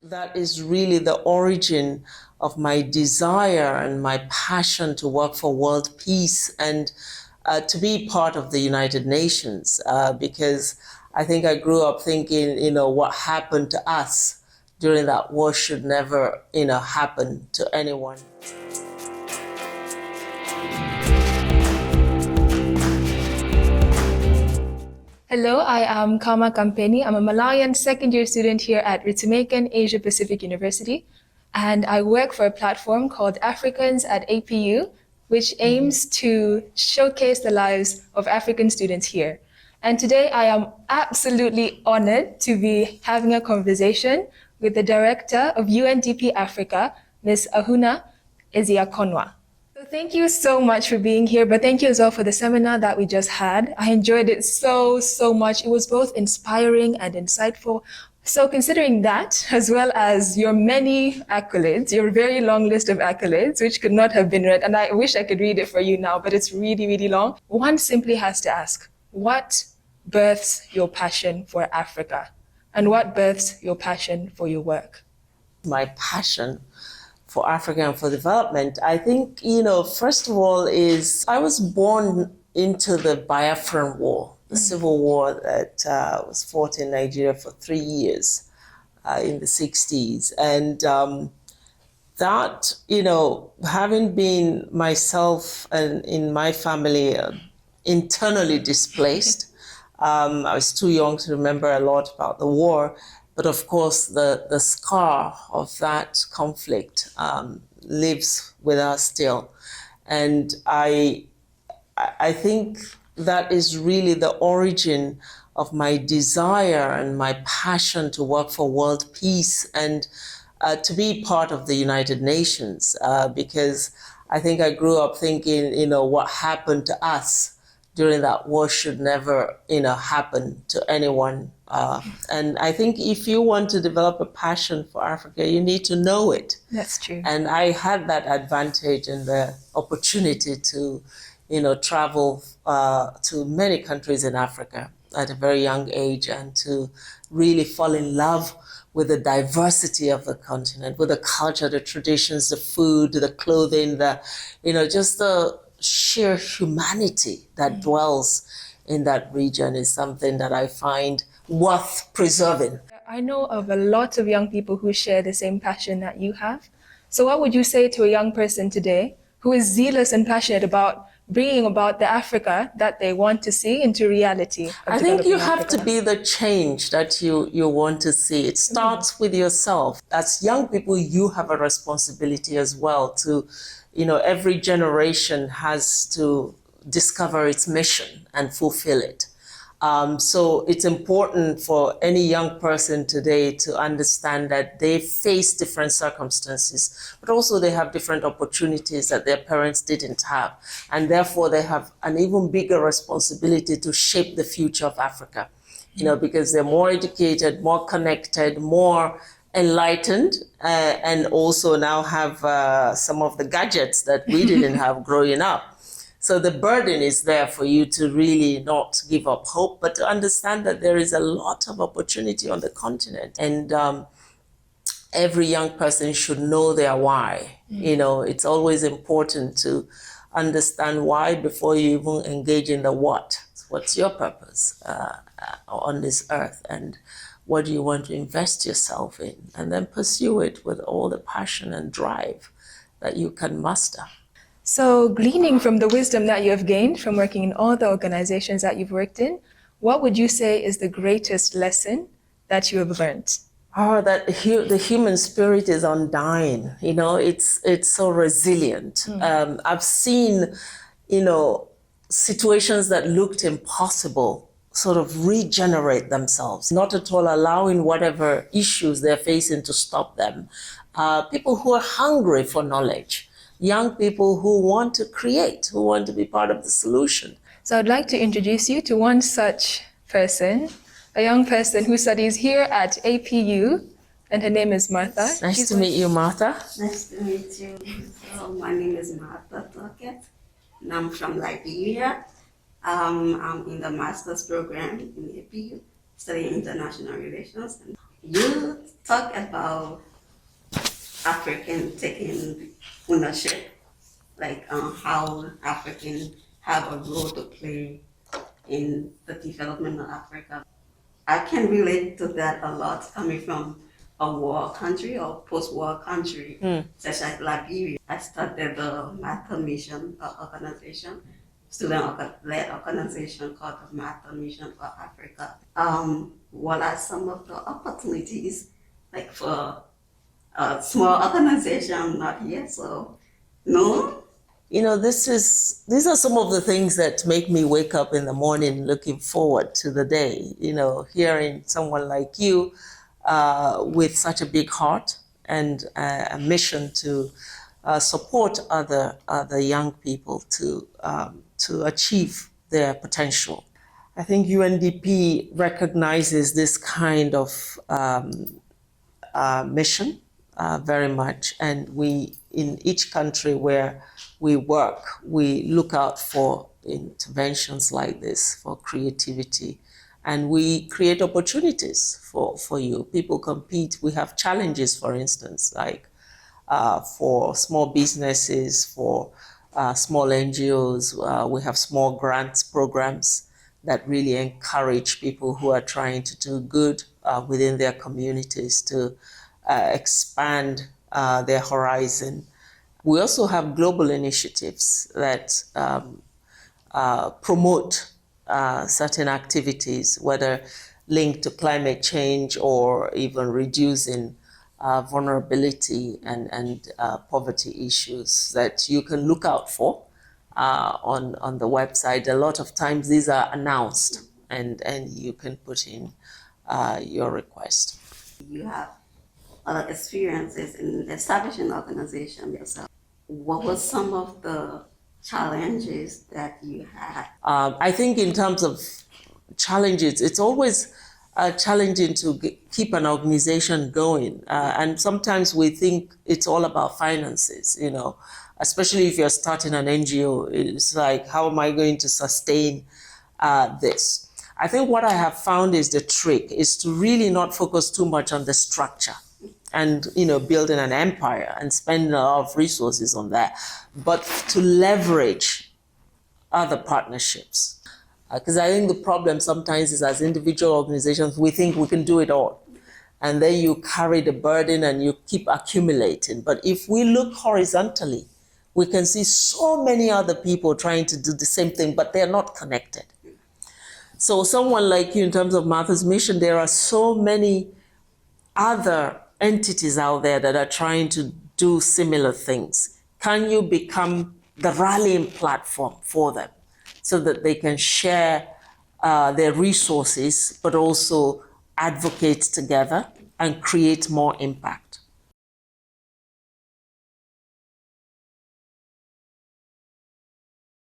That is really the origin of my desire and my passion to work for world peace and to be part of the United Nations, because I think I grew up thinking, what happened to us during that war should never, happen to anyone. Hello, I am Kama Kampeni. I'm a Malawian second-year student here at Ritsumeikan, Asia Pacific University, and I work for a platform called Africans at APU, which aims to showcase the lives of African students here. And today I am absolutely honored to be having a conversation with the director of UNDP Africa, Ms. Ahunna Eziakonwa. So thank you so much for being here, but thank you as well for the seminar that we just had. I enjoyed it so much. It was both inspiring and insightful. So considering that, as well as your many accolades, your very long list of accolades, which could not have been read, and I wish I could read it for you now, but it's really long. One simply has to ask, what births your passion for Africa? And what births your passion for your work? My passion for Africa and for development, I think, first of all, is I was born into the Biafran War, the civil war that was fought in Nigeria for 3 years in the 60s. And that, having been myself and in my family internally displaced, I was too young to remember a lot about the war. But of course, the scar of that conflict lives with us still. And I think that is really the origin of my desire and my passion to work for world peace and to be part of the United Nations, because I think I grew up thinking, what happened to us during that war should never, happen to anyone. And I think if you want to develop a passion for Africa, you need to know it. That's true. And I had that advantage and the opportunity to, travel to many countries in Africa at a very young age and to really fall in love with the diversity of the continent, with the culture, the traditions, the food, the clothing, just the sheer humanity that dwells in that region is something that I find worth preserving. I know of a lot of young people who share the same passion that you have. So what would you say to a young person today who is zealous and passionate about bringing about the Africa that they want to see into reality? I think you have to be the change that you want to see. It starts with yourself. As young people, you have a responsibility as well to, every generation has to discover its mission and fulfill it. So it's important for any young person today to understand that they face different circumstances, but also they have different opportunities that their parents didn't have. And therefore they have an even bigger responsibility to shape the future of Africa, because they're more educated, more connected, more enlightened, and also now have some of the gadgets that we didn't have growing up. So the burden is there for you to really not give up hope, but to understand that there is a lot of opportunity on the continent. And every young person should know their why. It's always important to understand why before you even engage in the what. What's your purpose on this earth? And what do you want to invest yourself in? And then pursue it with all the passion and drive that you can muster. So gleaning from the wisdom that you have gained from working in all the organizations that you've worked in, what would you say is the greatest lesson that you have learned? Oh, that the human spirit is undying. It's so resilient. I've seen, situations that looked impossible sort of regenerate themselves, not at all allowing whatever issues they're facing to stop them. People who are hungry for knowledge. Young people who want to create, who want to be part of the solution. So I'd like to introduce you to one such person, a young person who studies here at APU, and her name is Martha. Nice to meet you, Martha. Nice to meet you. So my name is Martha Toket, and I'm from Liberia. I'm in the master's program in APU, studying international relations. You talk about African taking ownership, like how African have a role to play in the development of Africa. I can relate to that a lot coming from a war country or post-war country, such as Liberia. I started the Matter Mission organization, student-led organization called the Matter Mission for Africa. What are some of the opportunities, like for a small organization, not here, so no? You know, these are some of the things that make me wake up in the morning looking forward to the day. You know, hearing someone like you with such a big heart and a mission to support other young people to achieve their potential. I think UNDP recognizes this kind of mission very much, and we, in each country where we work, we look out for interventions like this, for creativity, and we create opportunities for you. People compete. We have challenges, for instance, like for small businesses, for small NGOs. We have small grants programs that really encourage people who are trying to do good within their communities to expand their horizon. We also have global initiatives that promote certain activities, whether linked to climate change or even reducing vulnerability and poverty issues that you can look out for on the website. A lot of times these are announced and you can put in your request. You have a lot of experiences in establishing an organization yourself. What were some of the challenges that you had? I think in terms of challenges, it's always challenging to keep an organization going. And sometimes we think it's all about finances, you know, especially if you're starting an NGO. It's like, how am I going to sustain this? I think what I have found is the trick is to really not focus too much on the structure and, you know, building an empire and spending a lot of resources on that, but to leverage other partnerships. Because I think the problem sometimes is, as individual organizations, we think we can do it all. And then you carry the burden and you keep accumulating. But if we look horizontally, we can see so many other people trying to do the same thing, but they're not connected. So someone like you, in terms of Martha's Mission, there are so many other entities out there that are trying to do similar things. Can you become the rallying platform for them so that they can share their resources, but also advocate together and create more impact?